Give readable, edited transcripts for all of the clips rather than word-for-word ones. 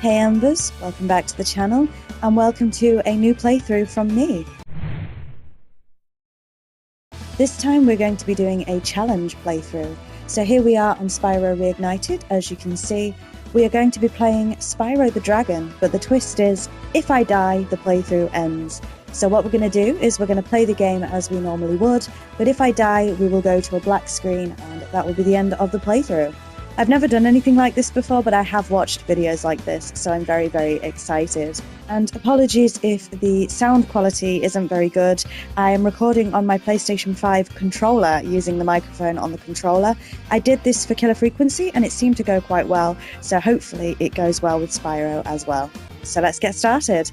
Hey Embers, welcome back to the channel, and welcome to a new playthrough from me. This time we're going to be doing a challenge playthrough. So here we are on Spyro Reignited. As you can see, we are going to be playing Spyro the Dragon, but the twist is, if I die, the playthrough ends. So what we're going to do is we're going to play the game as we normally would, but if I die, we will go to a black screen, and that will be the end of the playthrough. I've never done anything like this before, but I have watched videos like this, so I'm very, very excited. And apologies if the sound quality isn't very good. I am recording on my PlayStation 5 controller using the microphone on the controller. I did this for Killer Frequency and it seemed to go quite well, so hopefully it goes well with Spyro as well. So let's get started.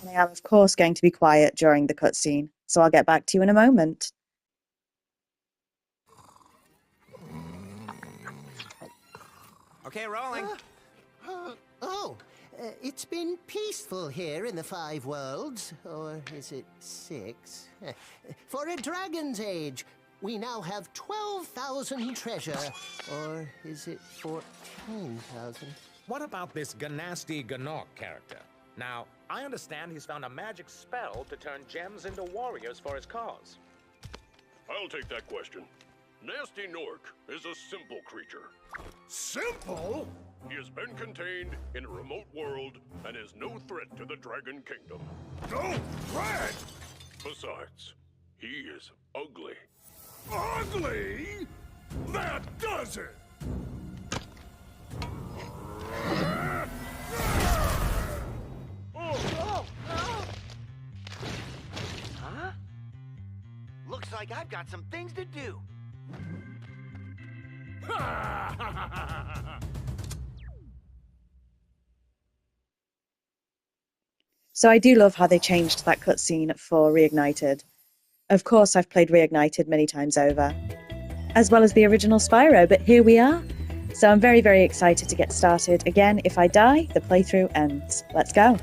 And I am of course going to be quiet during the cutscene. So I'll get back to you in a moment. Okay, rolling. It's been peaceful here in the 5 worlds, or is it 6? For a dragon's age, we now have 12,000 treasure, or is it 14,000? What about this Ganasty Ganok character? Now, I understand he's found a magic spell to turn gems into warriors for his cause. I'll take that question. Nasty Nork is a simple creature. Simple? He has been contained in a remote world and is no threat to the Dragon Kingdom. No threat? Besides, he is ugly. Ugly? That does it! Huh? Looks like I've got some things to do. So I do love how they changed that cutscene for Reignited. Of course, I've played Reignited many times over, as well as the original Spyro, but here we are. So I'm very, very excited to get started. Again, if I die, the playthrough ends. Let's go.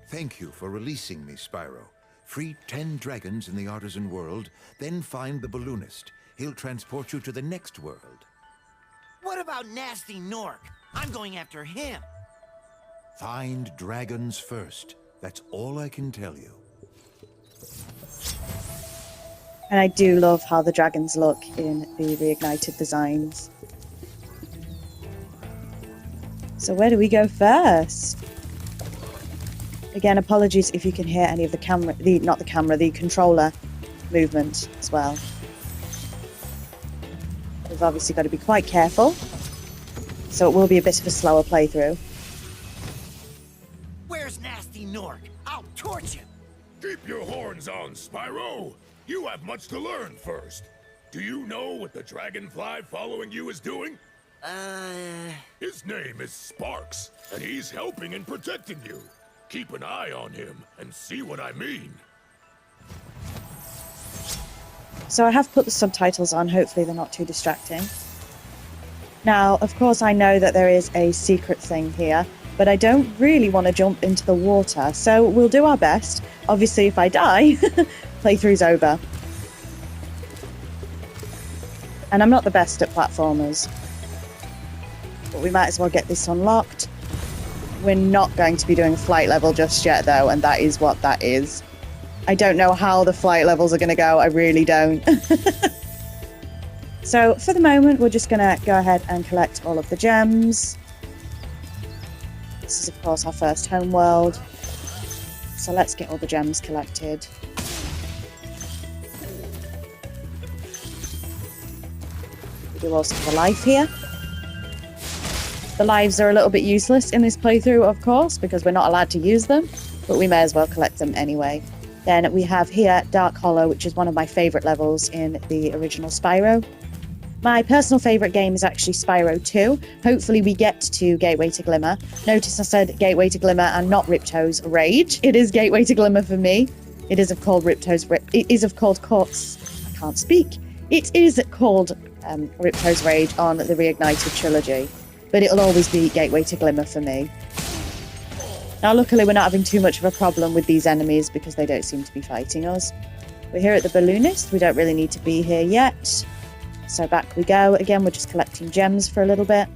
Thank you for releasing me, Spyro. Free 10 dragons in the artisan world, then find the balloonist. He'll transport you to the next world. What about Nasty Nork? I'm going after him. Find dragons first. That's all I can tell you. And I do love how the dragons look in the Reignited designs. So where do we go first? Again, apologies if you can hear any of the camera, the controller movement as well. We've obviously got to be quite careful, so it will be a bit of a slower playthrough. Where's Nasty Nork? I'll torch him. Keep your horns on, Spyro. You have much to learn first. Do you know what the dragonfly following you is doing? His name is Sparks, and he's helping and protecting you. Keep an eye on him and see what I mean. So I have put the subtitles on, hopefully they're not too distracting. Now, of course I know that there is a secret thing here, but I don't really want to jump into the water, so we'll do our best. Obviously if I die, playthrough's over. And I'm not the best at platformers, but we might as well get this unlocked. We're not going to be doing flight level just yet though, and that is what that is. I don't know how the flight levels are going to go, I really don't. So for the moment we're just going to go ahead and collect all of the gems. This is of course our first home world. So let's get all the gems collected. We do also have a life here. The lives are a little bit useless in this playthrough, of course, because we're not allowed to use them, but we may as well collect them anyway. Then we have here Dark Hollow, which is one of my favourite levels in the original Spyro. My personal favourite game is actually Spyro 2. Hopefully we get to Gateway to Glimmer. Notice I said Gateway to Glimmer and not Ripto's Rage. It is Gateway to Glimmer for me. It is of course I can't speak. It is called Ripto's Rage on the Reignited trilogy. but it'll always be Gateway to Glimmer for me. Now, luckily, we're not having too much of a problem with these enemies because they don't seem to be fighting us. We're here at the Balloonist. We don't really need to be here yet. So back we go. Again, we're just collecting gems for a little bit.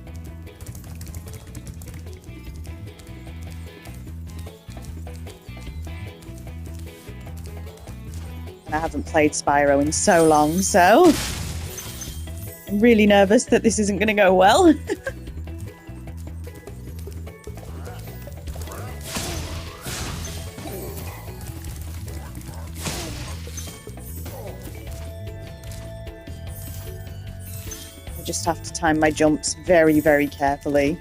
And I haven't played Spyro in so long, so I'm really nervous that this isn't going to go well. I just have to time my jumps very, very carefully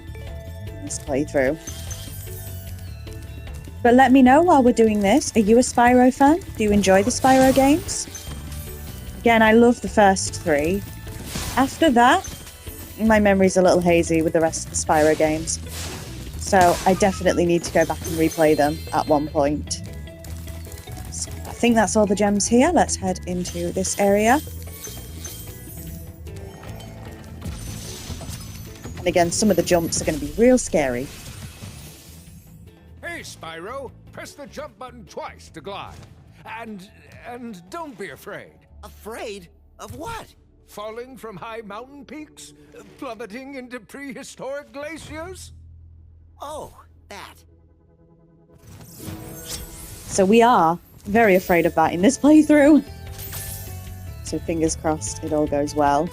in this playthrough. But let me know while we're doing this, are you a Spyro fan? Do you enjoy the Spyro games? Again, I love the first 3. After that, my memory's a little hazy with the rest of the Spyro games. So I definitely need to go back and replay them at one point. So I think that's all the gems here. Let's head into this area. And again, some of the jumps are going to be real scary. Hey, Spyro, press the jump button twice to glide. And don't be afraid. Afraid? Of what? Falling from high mountain peaks? Plummeting into prehistoric glaciers? Oh, that. So we are very afraid of that in this playthrough. So fingers crossed it all goes well.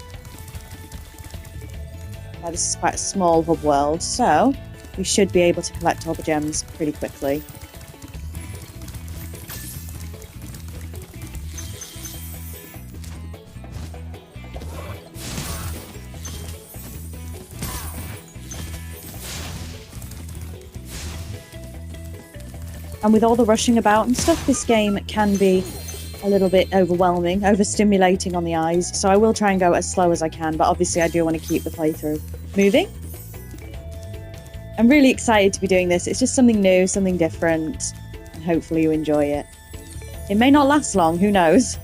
Now this is quite a small hub world, so we should be able to collect all the gems pretty quickly. And with all the rushing about and stuff, this game can be a little bit overwhelming, overstimulating on the eyes. So I will try and go as slow as I can, but obviously I do want to keep the playthrough moving. I'm really excited to be doing this. It's just something new, something different, and hopefully you enjoy it. It may not last long, who knows?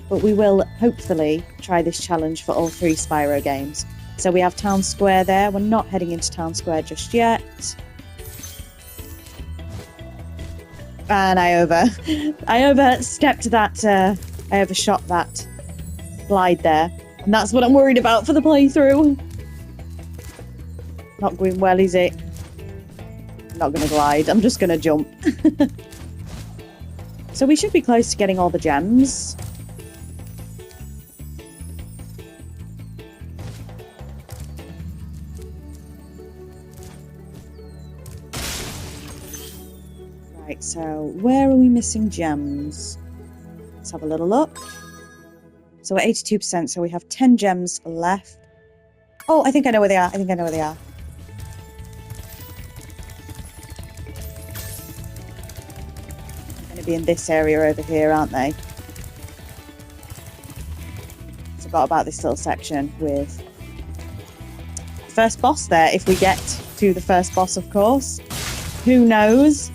But we will hopefully try this challenge for all 3 Spyro games. So we have Town Square there. We're not heading into Town Square just yet. And I overstepped that, I overshot that glide there. And that's what I'm worried about for the playthrough. Not going well, is it? I'm not going to glide, I'm just going to jump. So we should be close to getting all the gems. Right, so where are we missing gems? Let's have a little look. So we're 82%, so we have 10 gems left. Oh, I think I know where they are. They're going to be in this area over here, aren't they? It's about this little section with the first boss there, if we get to the first boss, of course. Who knows?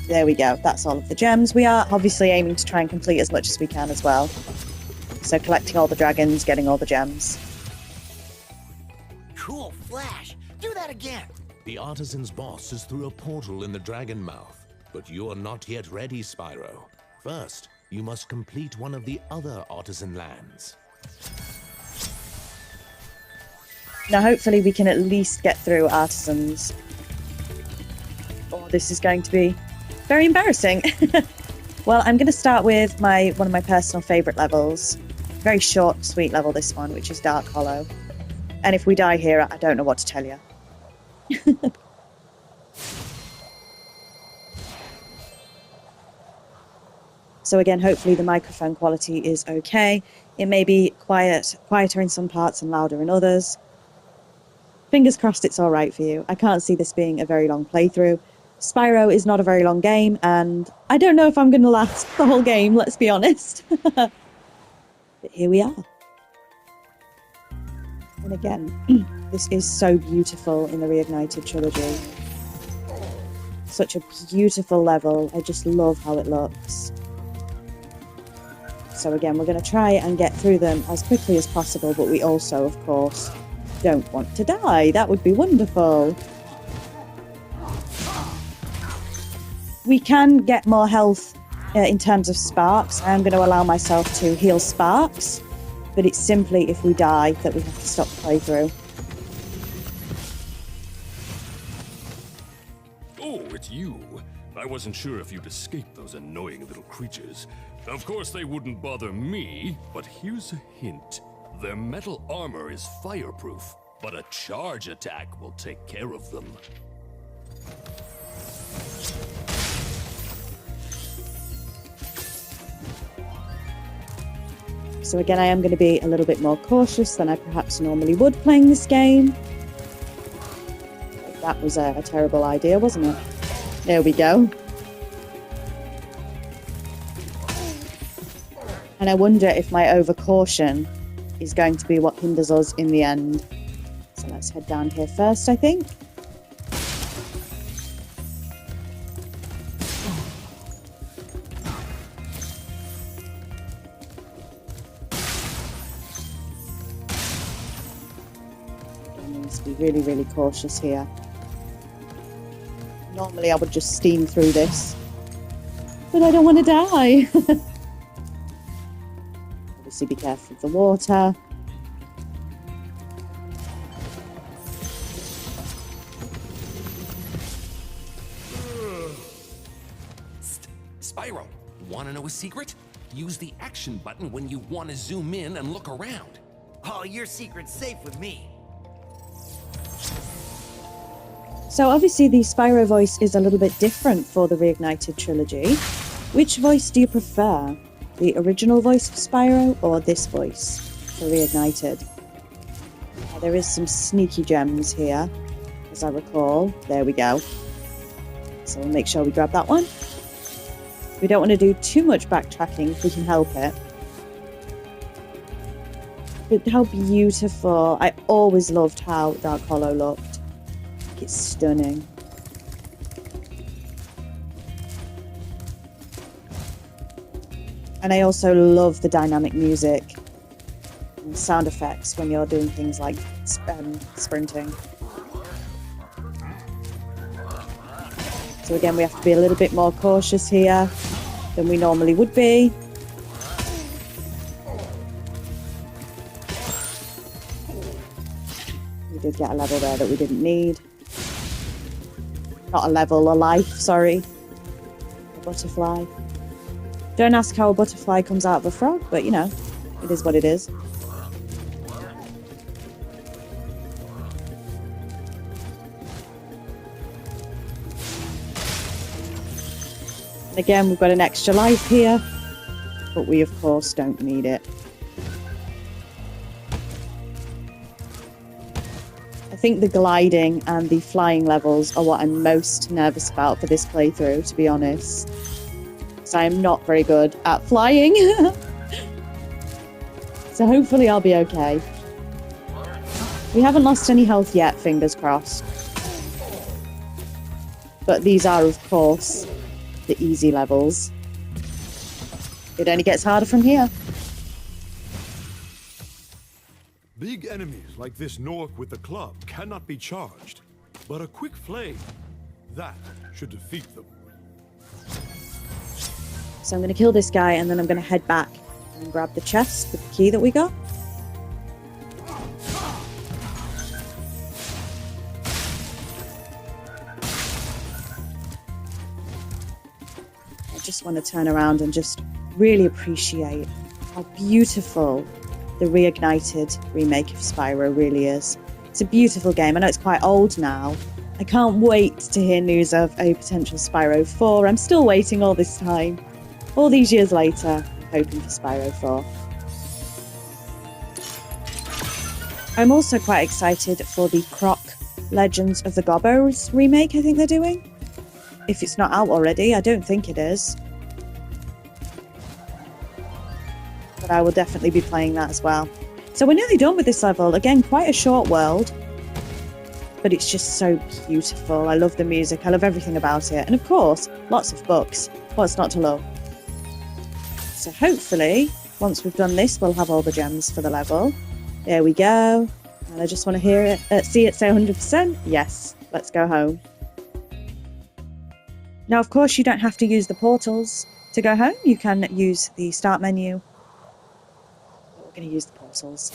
There we go. That's all of the gems. We are obviously aiming to try and complete as much as we can as well. So collecting all the dragons, getting all the gems. Cool flash. Do that again. The artisan's boss is through a portal in the dragon mouth, but you are not yet ready, Spyro. First, you must complete one of the other artisan lands. Now hopefully we can at least get through artisans. Oh, this is going to be very embarrassing. Well, I'm going to start with one of my personal favourite levels. Very short, sweet level, this one, which is Dark Hollow. And if we die here, I don't know what to tell you. So again, hopefully the microphone quality is okay. It may be quieter in some parts and louder in others. Fingers crossed it's all right for you. I can't see this being a very long playthrough. Spyro is not a very long game, and I don't know if I'm going to last the whole game, let's be honest. But here we are. And again, this is so beautiful in the Reignited trilogy. Such a beautiful level. I just love how it looks. So again, we're going to try and get through them as quickly as possible, but we also, of course, don't want to die. That would be wonderful. We can get more health in terms of sparks. I am going to allow myself to heal sparks, but it's simply if we die that we have to stop the playthrough. Oh, it's you. I wasn't sure if you'd escaped those annoying little creatures. Of course they wouldn't bother me, but here's a hint. Their metal armor is fireproof, but a charge attack will take care of them. So again, I am going to be a little bit more cautious than I perhaps normally would playing this game. That was a terrible idea, wasn't it? There we go. And I wonder if my overcaution is going to be what hinders us in the end. So let's head down here first, I think. Be really, really cautious here. Normally I would just steam through this, but I don't want to die. Obviously be careful of the water. Spyro, want to know a secret? Use the action button when you want to zoom in and look around. Oh, your secret's safe with me. So obviously the Spyro voice is a little bit different for the Reignited trilogy. Which voice do you prefer? The original voice of Spyro or this voice for Reignited? There is some sneaky gems here, as I recall. There we go. So we'll make sure we grab that one. We don't want to do too much backtracking if we can help it. But how beautiful. I always loved how Dark Hollow looked. It's stunning. And I also love the dynamic music and sound effects when you're doing things like sprinting. So again, we have to be a little bit more cautious here than we normally would be. We did get a level there that we didn't need. Not a level, a life, sorry. A butterfly. Don't ask how a butterfly comes out of a frog, but you know, it is what it is. And again, we've got an extra life here, but we of course don't need it. I think the gliding and the flying levels are what I'm most nervous about for this playthrough, to be honest. Because I am not very good at flying. So hopefully I'll be okay. We haven't lost any health yet, fingers crossed. But these are, of course, the easy levels. It only gets harder from here. Big enemies like this Nork with the club cannot be charged, but a quick flame, that should defeat them. So I'm going to kill this guy and then I'm going to head back and grab the chest with the key that we got. I just want to turn around and just really appreciate how beautiful the Reignited remake of Spyro really is. It's a beautiful game. I know it's quite old now. I can't wait to hear news of a potential Spyro 4. I'm still waiting all this time. All these years later, I'm hoping for Spyro 4. I'm also quite excited for the Croc Legends of the Gobbos remake I think they're doing. If it's not out already, I don't think it is. But I will definitely be playing that as well. So we're nearly done with this level. Again, quite a short world. But it's just so beautiful. I love the music. I love everything about it. And of course, lots of books. What's not to love? So hopefully Once we've done this, we'll have all the gems for the level. There we go. And I just want to hear it, see it say 100%. Yes, let's go home. Now, of course, you don't have to use the portals to go home. You can use the start menu. But we're going to use the portals.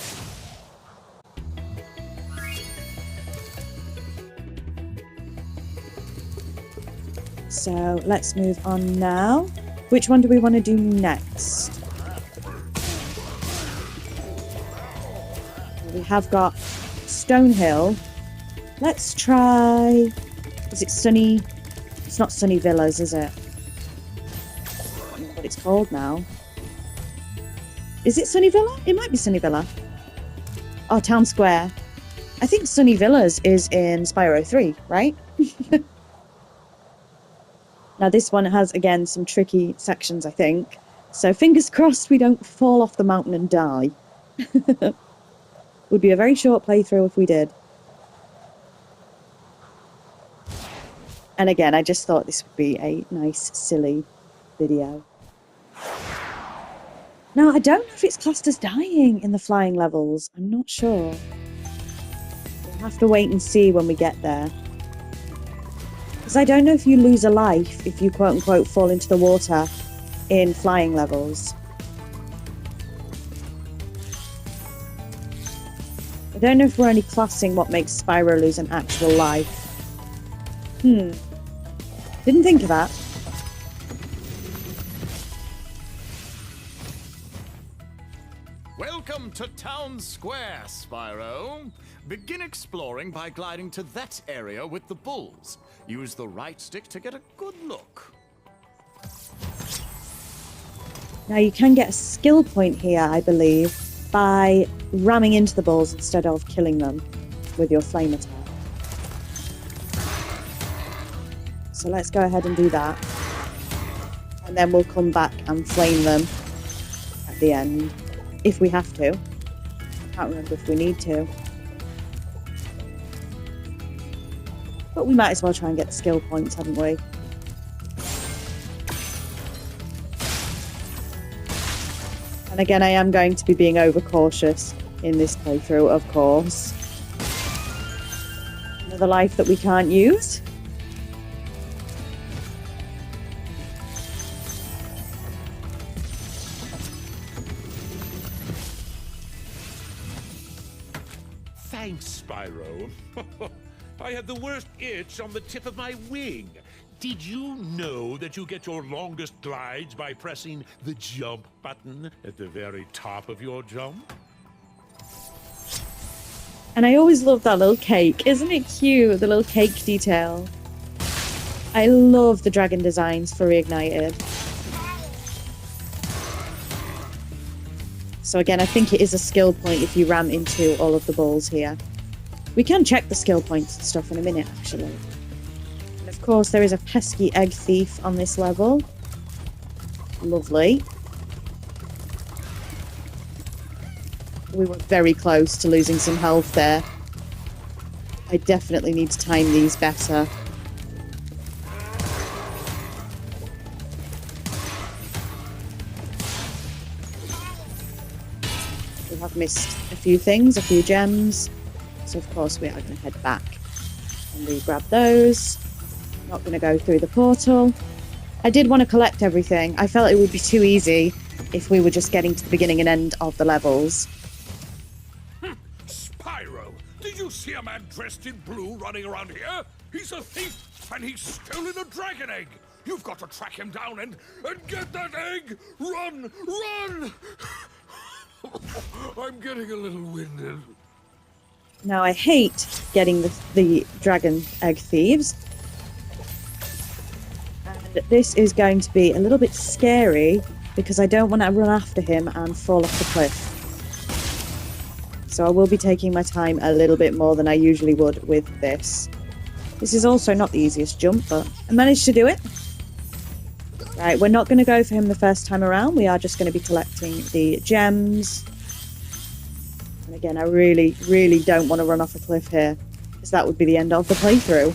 So let's move on now. Which one do we want to do next? We have got Stonehill. Let's try... Is it Sunny? It's not Sunny Villas, is it? I don't know what it's called now. Is it Sunny Villa? It might be Sunny Villa. Oh, Town Square. I think Sunny Villas is in Spyro 3, right? Now this one has, again, some tricky sections, I think. So fingers crossed we don't fall off the mountain and die. Would be a very short playthrough if we did. And again, I just thought this would be a nice, silly video. Now, I don't know if it's classed as dying in the flying levels. I'm not sure. We'll have to wait and see when we get there. Because I don't know if you lose a life if you quote-unquote fall into the water in flying levels. I don't know if we're only classing what makes Spyro lose an actual life. Didn't think of that. Welcome to Town Square, Spyro. Begin exploring by gliding to that area with the bulls. Use the right stick to get a good look. Now you can get a skill point here, I believe, by ramming into the bulls instead of killing them with your flame attack. So let's go ahead and do that. And then we'll come back and flame them at the end, if we have to. I can't remember if we need to. But we might as well try and get the skill points, haven't we? And again, I am going to be being overcautious in this playthrough, of course. Another life that we can't use. Thanks, Spyro. I had the worst itch on the tip of my wing. Did you know that you get your longest glides by pressing the jump button at the very top of your jump? And I always love that little cake. Isn't it cute? The little cake detail. I love the dragon designs for Reignited. So again, I think it is a skill point if you ram into all of the balls here. We can check the skill points and stuff in a minute, actually. And of course, there is a pesky egg thief on this level. Lovely. We were very close to losing some health there. I definitely need to time these better. We have missed a few things, a few gems. So of course we are going to head back and re-grab those. Not going to go through the portal. I did want to collect everything. I felt it would be too easy if we were just getting to the beginning and end of the levels. Spyro, did you see a man dressed in blue running around here? He's a thief, and he's stolen a dragon egg. You've got to track him down and get that egg. Run, run! I'm getting a little winded. Now I hate getting the dragon egg thieves. And this is going to be a little bit scary because I don't want to run after him and fall off the cliff. So I will be taking my time a little bit more than I usually would with this. This is also not the easiest jump, but I managed to do it. Right, we're not going to go for him the first time around. We are just going to be collecting the gems. And again, I really, really don't want to run off a cliff here, because that would be the end of the playthrough.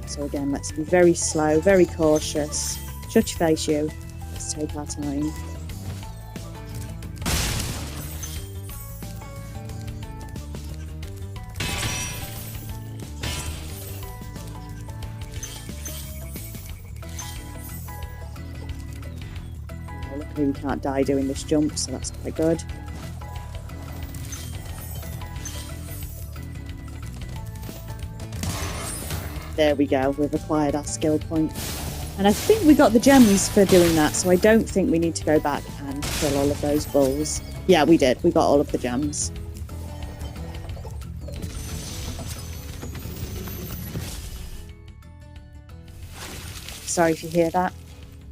So again, let's be very slow, very cautious. Shut your face, you. Let's take our time. Luckily we can't die doing this jump, so that's quite good. There we go, we've acquired our skill point. And I think we got the gems for doing that, so I don't think we need to go back and kill all of those bulls. Yeah, we did. We got all of the gems. Sorry if you hear that.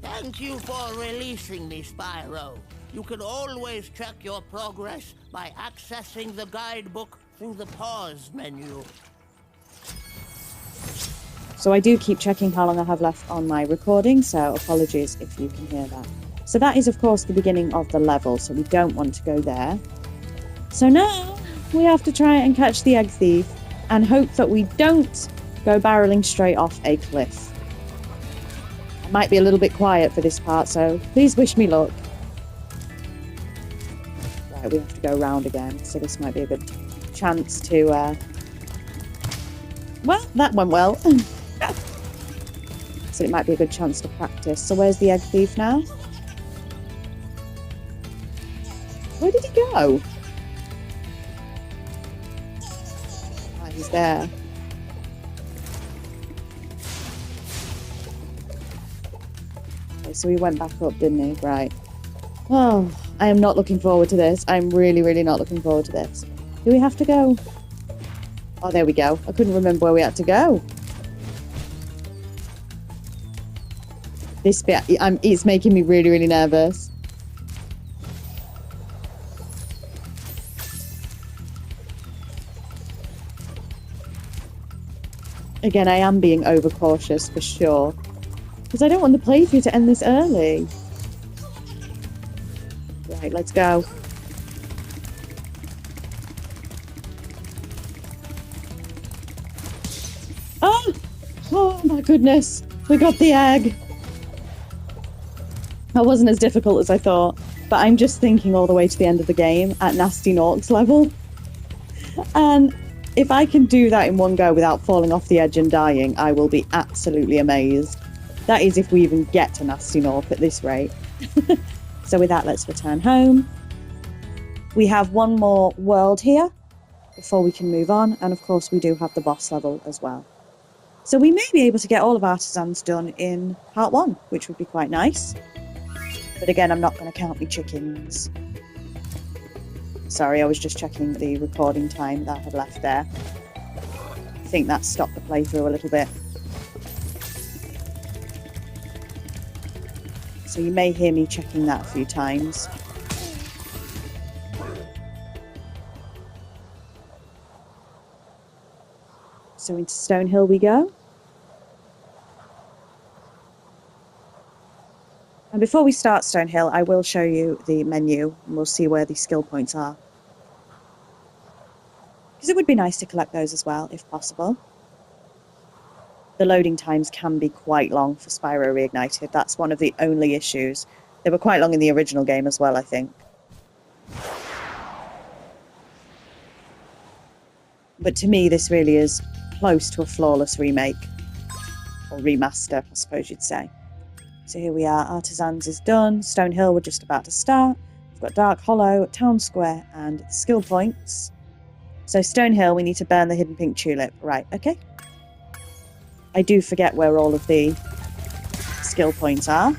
Thank you for releasing me, Spyro. You can always check your progress by accessing the guidebook through the pause menu. So I do keep checking how long I have left on my recording, so apologies if you can hear that. So that is, of course, the beginning of the level, so we don't want to go there. So now we have to try and catch the egg thief and hope that we don't go barreling straight off a cliff. I might be a little bit quiet for this part, so please wish me luck. Right, we have to go round again, so this might be a good chance to... Well, that went well. So it might be a good chance to practice. So where's the egg thief now? Where did he go? Ah, he's there. Okay, so he went back up, didn't he? Right. Oh, I am not looking forward to this. I'm really, really not looking forward to this. Do we have to go? Oh, there we go. I couldn't remember where we had to go. This bit, it's making me really, really nervous. Again, I am being overcautious for sure. Because I don't want the playthrough to end this early. Right, let's go. Oh! Oh my goodness. We got the egg. That wasn't as difficult as I thought. But I'm just thinking all the way to the end of the game at Nasty Nork's level. And if I can do that in one go without falling off the edge and dying, I will be absolutely amazed. That is if we even get to Nasty Nork at this rate. So with that, let's return home. We have one more world here before we can move on. And of course, we do have the boss level as well. So we may be able to get all of Artisans done in part 1, which would be quite nice. But again, I'm not going to count my chickens. Sorry, I was just checking the recording time that I had left there. I think that stopped the playthrough a little bit. So you may hear me checking that a few times. So into Stonehill we go. And before we start Stonehill, I will show you the menu and we'll see where the skill points are. Because it would be nice to collect those as well, if possible. The loading times can be quite long for Spyro Reignited. That's one of the only issues. They were quite long in the original game as well, I think. But to me, this really is close to a flawless remake. Or remaster, I suppose you'd say. So here we are, Artisans is done, Stonehill we're just about to start. We've got Dark Hollow, Town Square and skill points. So Stonehill we need to burn the hidden pink tulip. Right, okay. I do forget where all of the skill points are.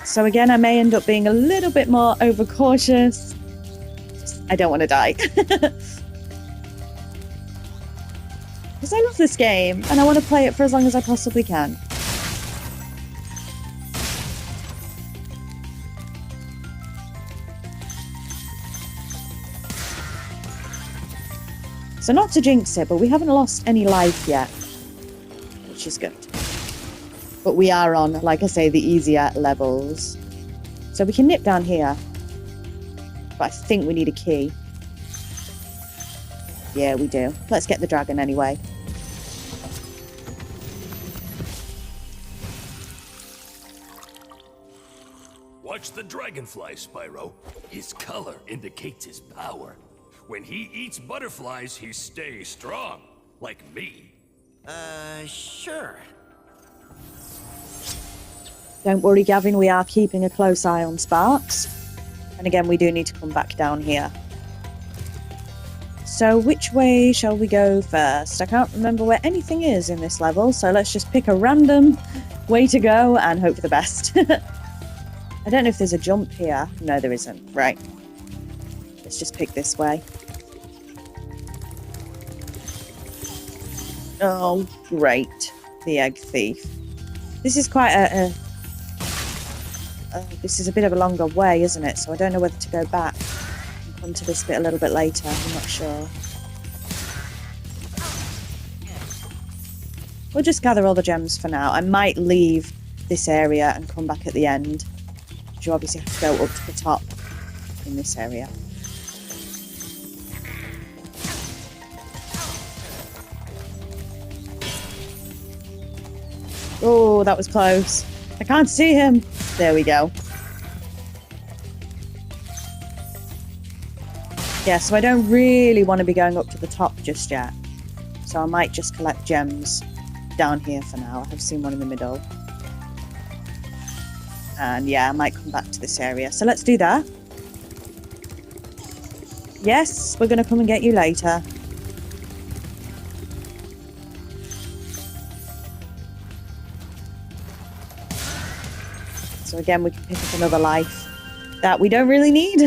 So again, I may end up being a little bit more overcautious. I don't want to die. Because I love this game, and I want to play it for as long as I possibly can. So not to jinx it, but we haven't lost any life yet, which is good. But we are on, like I say, the easier levels. So we can nip down here. But I think we need a key. Yeah, we do. Let's get the dragon anyway. Watch the dragonfly, Spyro. His color indicates his power. When he eats butterflies, he stays strong. Like me. Sure. Don't worry, Gavin, we are keeping a close eye on Sparks. And again, we do need to come back down here. So which way shall we go first? I can't remember where anything is in this level, so let's just pick a random way to go and hope for the best. I don't know if there's a jump here. No, there isn't. Right. Let's just pick this way. Oh, great. The egg thief. This is quite this is a bit of a longer way, isn't it? So I don't know whether to go back and come to this bit a little bit later. I'm not sure. We'll just gather all the gems for now. I might leave this area and come back at the end. You obviously have to go up to the top in this area. Oh, that was close. I can't see him. There we go. Yeah, so I don't really want to be going up to the top just yet. So I might just collect gems down here for now. I have seen one in the middle. And yeah, I might come back to this area. So let's do that. Yes, we're going to come and get you later. So again, we can pick up another life that we don't really need.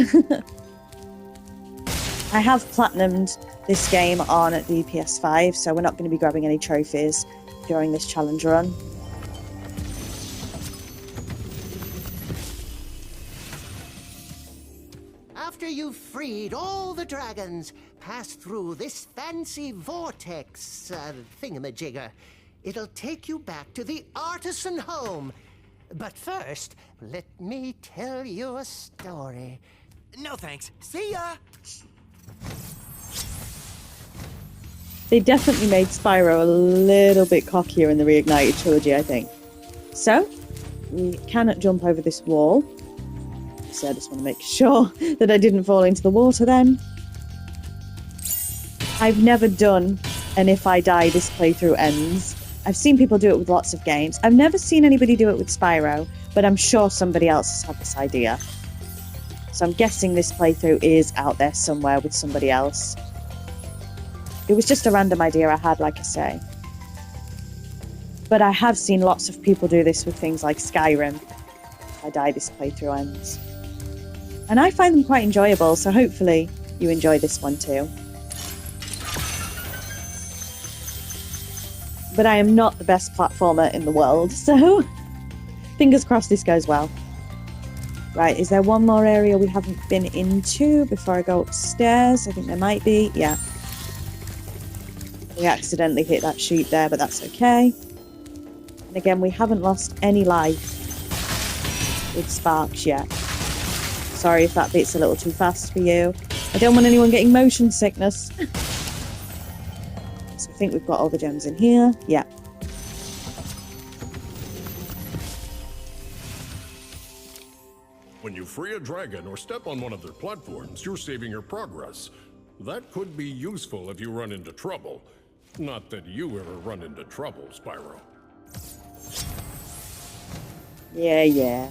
I have platinumed this game on the PS5, so we're not going to be grabbing any trophies during this challenge run. After you've freed all the dragons, pass through this fancy vortex thingamajigger. It'll take you back to the artisan home. But first, let me tell you a story. No thanks. See ya! They definitely made Spyro a little bit cockier in the Reignited trilogy, I think. So, we cannot jump over this wall. So I just want to make sure that I didn't fall into the water then. I've never done an if I die this playthrough ends. I've seen people do it with lots of games. I've never seen anybody do it with Spyro, but I'm sure somebody else has had this idea. So I'm guessing this playthrough is out there somewhere with somebody else. It was just a random idea I had, like I say. But I have seen lots of people do this with things like Skyrim. If I die, this playthrough ends. And I find them quite enjoyable, so hopefully you enjoy this one too. But I am not the best platformer in the world, so fingers crossed this goes well. Right, is there one more area we haven't been into before I go upstairs? I think there might be, yeah. We accidentally hit that sheep there, but that's okay. And again, we haven't lost any life with Sparks yet. Sorry if that bit's a little too fast for you. I don't want anyone getting motion sickness. So I think we've got all the gems in here. Yeah. When you free a dragon or step on one of their platforms, you're saving your progress. That could be useful if you run into trouble. Not that you ever run into trouble, Spyro. Yeah.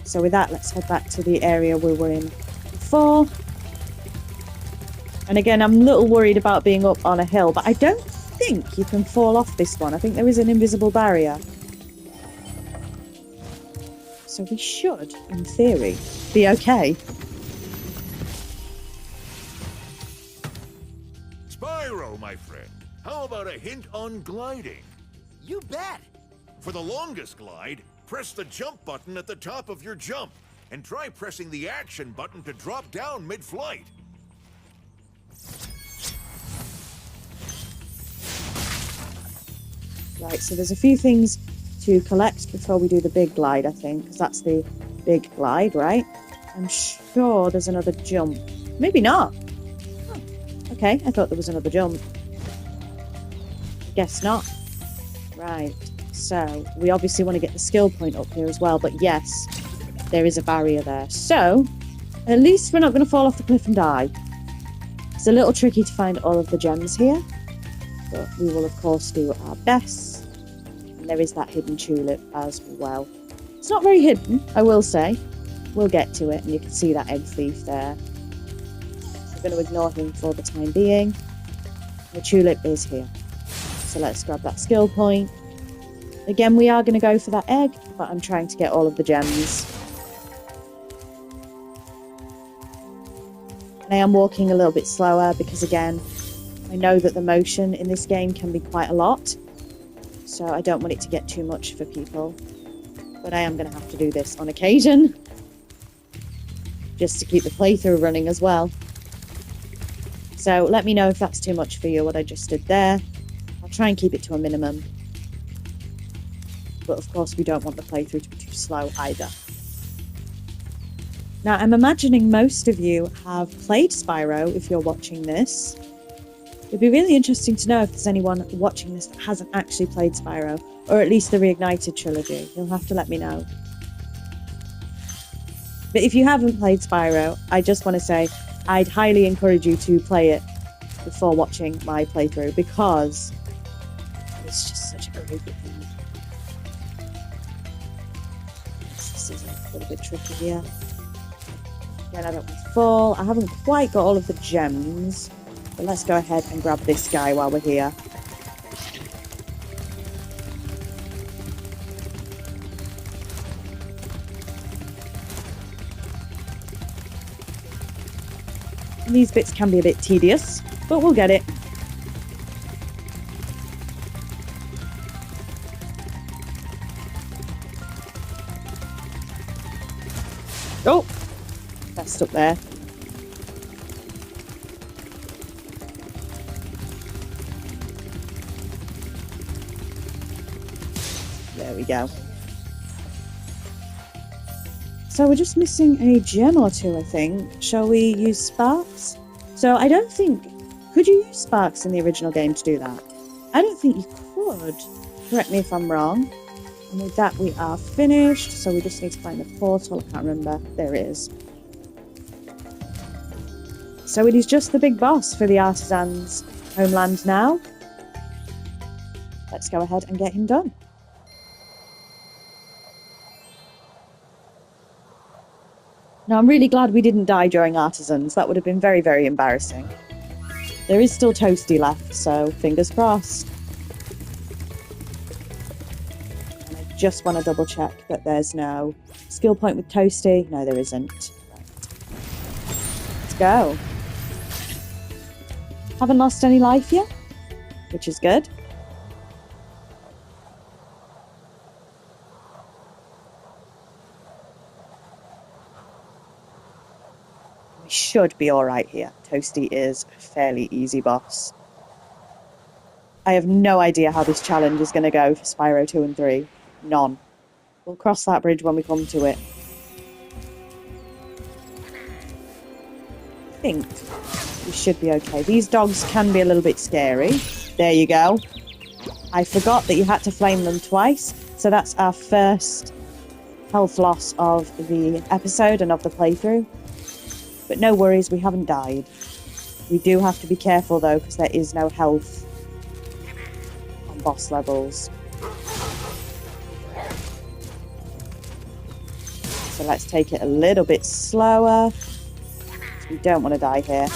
So with that, let's head back to the area we were in before. And again, I'm a little worried about being up on a hill, but I don't think you can fall off this one. I think there is an invisible barrier. So we should, in theory, be okay. Spyro, my friend, how about a hint on gliding? You bet! For the longest glide, press the jump button at the top of your jump, and try pressing the action button to drop down mid-flight. Right, so there's a few things to collect before we do the big glide, I think, because that's the big glide, right? I'm sure there's another jump. Maybe not. Oh, okay, I thought there was another jump. Guess not. Right, so we obviously want to get the skill point up here as well, but yes, there is a barrier there. So, at least we're not going to fall off the cliff and die. It's a little tricky to find all of the gems here, but we will of course do our best. And there is that hidden tulip as well. It's not very hidden, I will say. We'll get to it, and you can see that egg thief there. We're going to ignore him for the time being. The tulip is here. So let's grab that skill point. Again, we are going to go for that egg, but I'm trying to get all of the gems. And I am walking a little bit slower because, again, I know that the motion in this game can be quite a lot. So I don't want it to get too much for people. But I am going to have to do this on occasion. Just to keep the playthrough running as well. So let me know if that's too much for you, what I just did there. I'll try and keep it to a minimum. But of course we don't want the playthrough to be too slow either. Now I'm imagining most of you have played Spyro if you're watching this. It'd be really interesting to know if there's anyone watching this that hasn't actually played Spyro, or at least the Reignited trilogy. You'll have to let me know. But if you haven't played Spyro, I just want to say I'd highly encourage you to play it before watching my playthrough, because it's just such a great game. This is a little bit tricky here. Again, I don't want to fall. I haven't quite got all of the gems, but let's go ahead and grab this guy while we're here. And these bits can be a bit tedious, but we'll get it. Oh! Messed up there. There we go. So we're just missing a gem or two, I think. Shall we use sparks? So I don't think... Could you use sparks in the original game to do that? I don't think you could. Correct me if I'm wrong. And with that we are finished. So we just need to find the portal. I can't remember. There it is. So it is just the big boss for the Artisan's homeland now. Let's go ahead and get him done. Now, I'm really glad we didn't die during Artisans. That would have been very, very embarrassing. There is still Toasty left, so fingers crossed. And I just want to double check that there's no skill point with Toasty. No, there isn't. Right. Let's go. Haven't lost any life yet, which is good. We should be alright here. Toasty is a fairly easy boss. I have no idea how this challenge is going to go for Spyro 2 and 3. None. We'll cross that bridge when we come to it. I think we should be okay. These dogs can be a little bit scary. There you go. I forgot that you had to flame them twice. So that's our first health loss of the episode and of the playthrough. But no worries, we haven't died. We do have to be careful though, because there is no health on boss levels. So let's take it a little bit slower. We don't want to die here.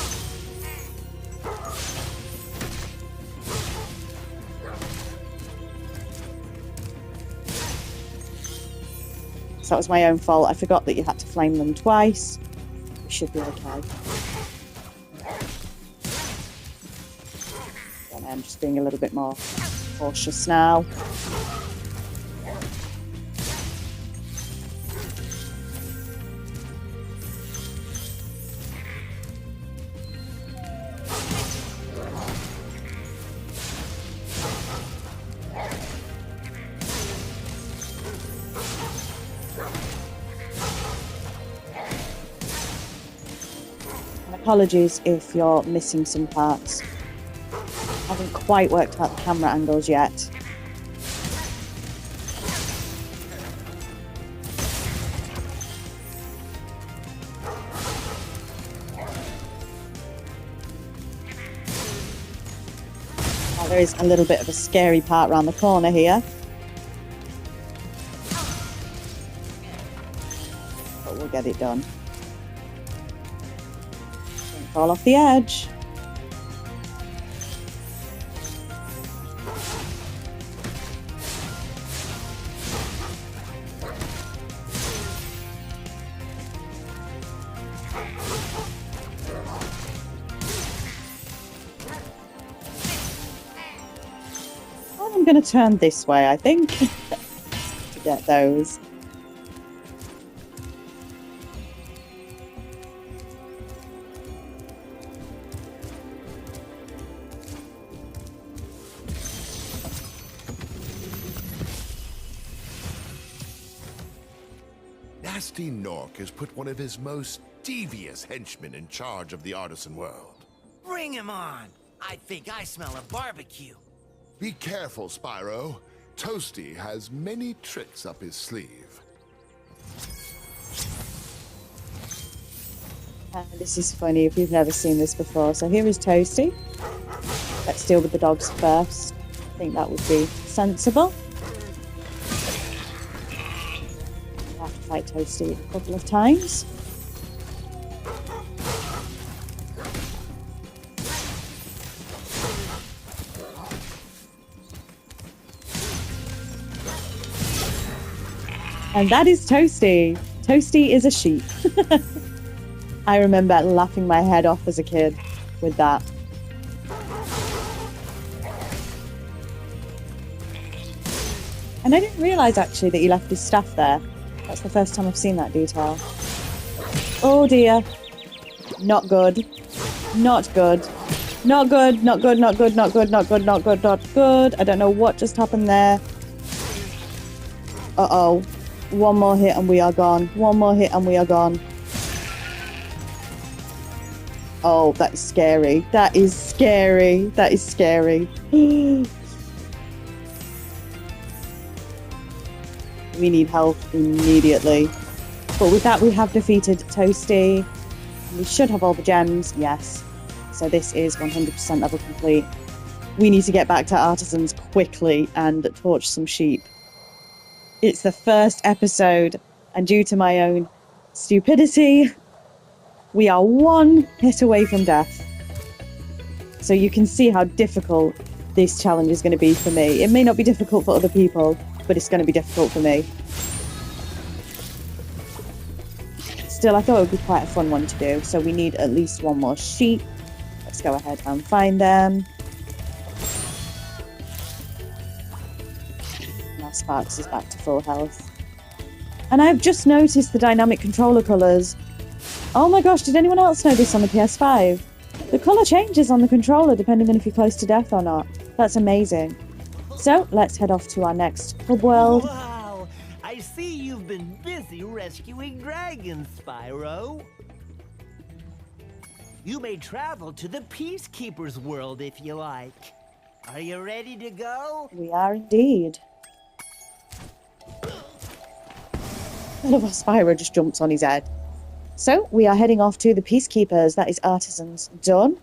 So that was my own fault. I forgot that you had to flame them twice. Should be okay. And I'm just being a little bit more cautious now. Apologies if you're missing some parts. I haven't quite worked out the camera angles yet. There is a little bit of a scary part around the corner here. But we'll get it done. Don't fall off the edge. I'm going to turn this way, I think, to get those. Nasty Nork has put one of his most devious henchmen in charge of the artisan world. Bring him on! I think I smell a barbecue. Be careful, Spyro. Toasty has many tricks up his sleeve. This is funny if you've never seen this before. So here is Toasty. Let's deal with the dogs first. I think that would be sensible. I have to fight Toasty a couple of times. And that is Toasty. Toasty is a sheep. I remember laughing my head off as a kid with that. And I didn't realise actually that he left his staff there. That's the first time I've seen that detail. Oh dear. Not good. Not good. Not good, not good, not good, not good, not good, not good, not good. I don't know what just happened there. Uh-oh. One more hit and we are gone. One more hit and we are gone. Oh, that is scary. That is scary. That is scary. We need help immediately. But with that, we have defeated Toasty. We should have all the gems. Yes. So this is 100% level complete. We need to get back to Artisans quickly and torch some sheep. It's the first episode, and due to my own stupidity, we are one hit away from death. So you can see how difficult this challenge is going to be for me. It may not be difficult for other people, but it's going to be difficult for me. Still, I thought it would be quite a fun one to do. So we need at least one more sheep. Let's go ahead and find them. Now Sparks is back to full health. And I've just noticed the dynamic controller colours. Oh my gosh, did anyone else know this on the PS5? The colour changes on the controller depending on if you're close to death or not. That's amazing. So, let's head off to our next hub world. Wow! I see you've been busy rescuing dragons, Spyro. You may travel to the Peacekeeper's world if you like. Are you ready to go? We are indeed. I love how Spyro just jumps on his head. So, we are heading off to the Peacekeepers. That is Artisans done.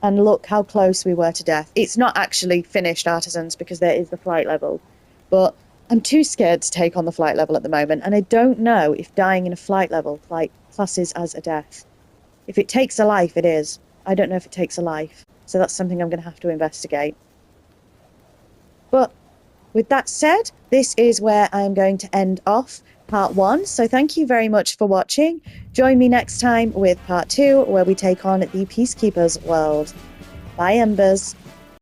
And look how close we were to death. It's not actually finished Artisans because there is the flight level. But I'm too scared to take on the flight level at the moment. And I don't know if dying in a flight level classes as a death. If it takes a life, it is. I don't know if it takes a life. So that's something I'm going to have to investigate. But with that said, this is where I'm going to end off part 1. So thank you very much for watching. Join me next time with part 2, where we take on the Peacekeepers world. Bye, Embers.